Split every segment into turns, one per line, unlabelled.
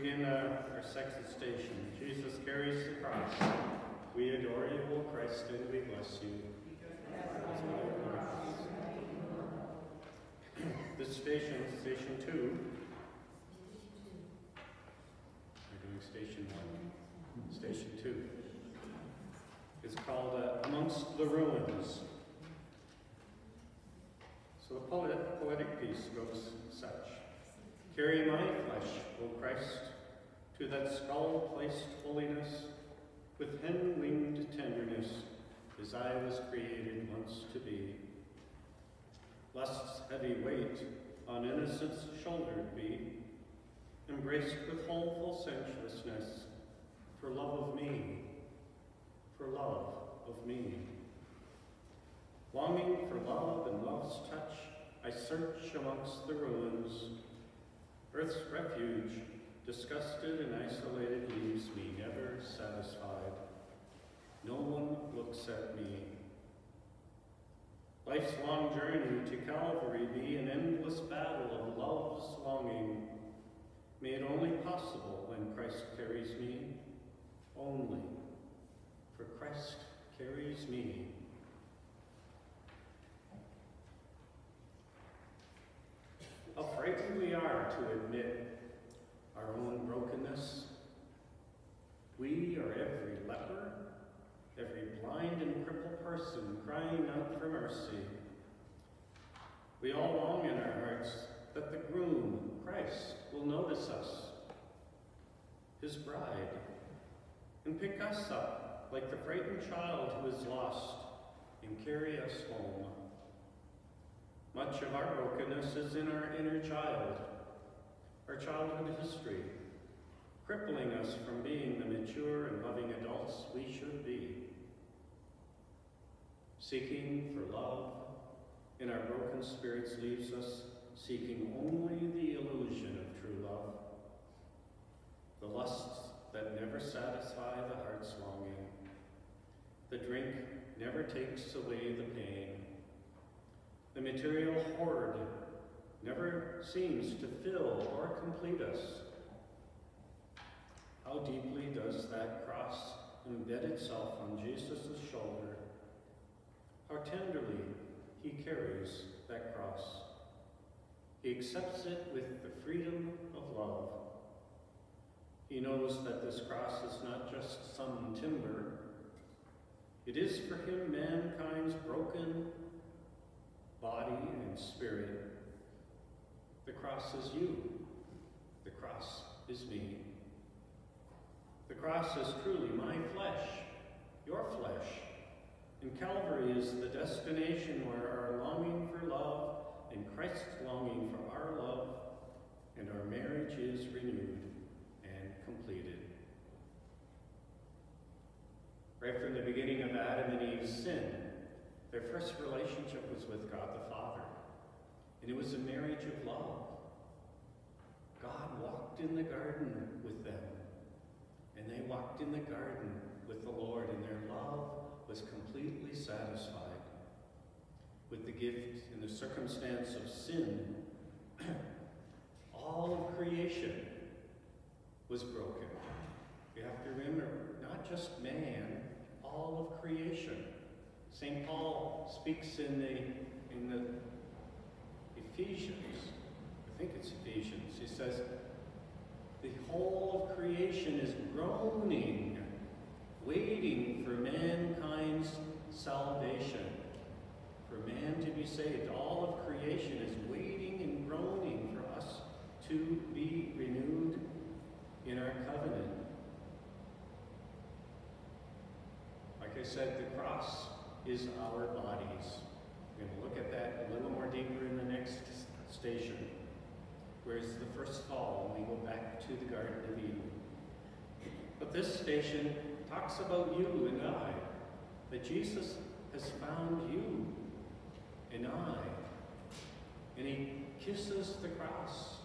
begin our second station. Jesus carries the cross. We adore you, O Christ, and we bless you. This station, station 2. We're doing station 1. Station 2 is called Amongst the Ruins. So the poetic piece goes such. Carry my flesh, O Christ, to that skull-placed holiness, with hen-winged tenderness, as I was created once to be. Lust's heavy weight on innocence shouldered be, embraced with wholeful sensuousness, for love of me, for love of me. Longing for love and love's touch, I search amongst the ruins. Earth's refuge, disgusted and isolated, leaves me never satisfied. No one looks at me. Life's long journey to Calvary be an endless battle of love's longing, made only possible when Christ carries me, only, for Christ carries me. How frightened we are to admit our own brokenness. We are every leper, every blind and crippled person crying out for mercy. We all long in our hearts that the groom, Christ, will notice us, his bride, and pick us up like the frightened child who is lost and carry us home. Much of our brokenness is in our inner child, our childhood history, crippling us from being the mature and loving adults we should be. Seeking for love in our broken spirits leaves us seeking only the illusion of true love, the lusts that never satisfy the heart's longing. The drink never takes away the pain. The material hoard never seems to fill or complete us. How deeply does that cross embed itself on Jesus' shoulder? How tenderly he carries that cross. He accepts it with the freedom of love. He knows that this cross is not just some timber. It is for him mankind's broken body and spirit. The cross is you. The cross is me. The cross is truly my flesh, your flesh. And Calvary is the destination where our longing for love and Christ's longing for our love and our marriage is renewed and completed. Right from the beginning of Adam and Eve's sin, their first relationship was with God the Father, and it was a marriage of love. God walked in the garden with them, and they walked in the garden with the Lord, and their love was completely satisfied. With the gift and the circumstance of sin, all of creation was broken. We have to remember, not just man, all of creation. St. Paul speaks in the Ephesians, I think it's Ephesians, he says, the whole of creation is groaning, waiting for mankind's salvation, for man to be saved. All of creation is waiting and groaning for us to be renewed in our covenant. Like I said, the cross is our bodies. We're going to look at that a little more deeper in the next station. Whereas the first fall, we go back to the Garden of Eden. But this station talks about you and I, that Jesus has found you and I, and he kisses the cross.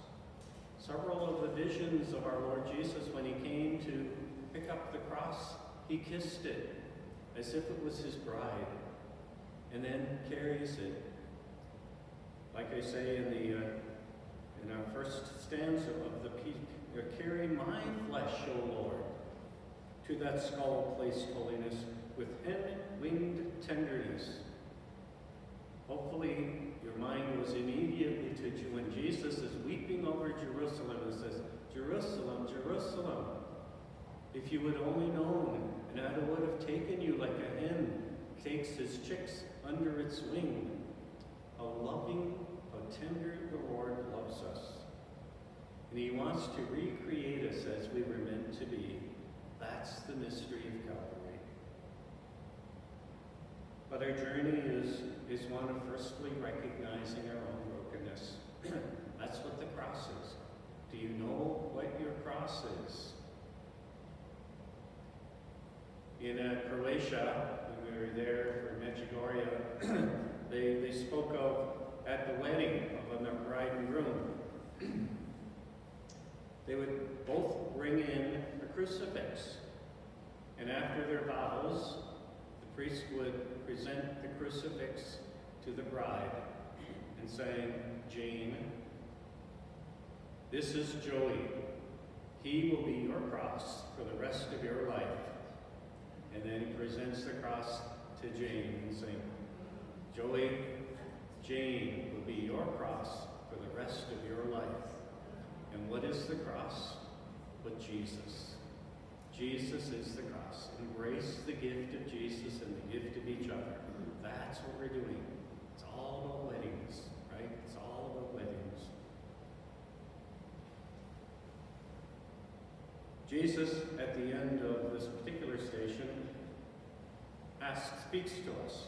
Several of the visions of our Lord Jesus, when he came to pick up the cross, he kissed it as if it was his bride, and then carries it. Like I say in our first stanza of the piece, carry my flesh, O Lord, to that skull-placed holiness with hen-winged tenderness. Hopefully, your mind goes immediately to when Jesus is weeping over Jerusalem and says, Jerusalem, Jerusalem, if you had only known, and I would have taken you like a hen takes his chicks under its wing. How loving, how tender the Lord loves us. And he wants to recreate us as we were meant to be. That's the mystery of Calvary. But our journey is one of firstly recognizing our own brokenness. That's what the cross is. Do you know what your cross is? In Croatia, when we were there for Medjugorje, they spoke of at the wedding of a bride and groom. They would both bring in a crucifix. And after their vows, the priest would present the crucifix to the bride and saying, Jane, this is Joey. He will be your cross for the rest of your life. And then he presents the cross to Jane and saying, Joey, Jane will be your cross for the rest of your life. And what is the cross? But Jesus. Jesus is the cross. Embrace the gift of Jesus and the gift of each other. That's what we're doing. It's all about weddings, right? It's all about weddings. Jesus, at the end of this particular station, speaks to us.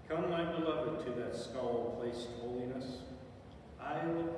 Come, my beloved, to that skull-placed holiness. I will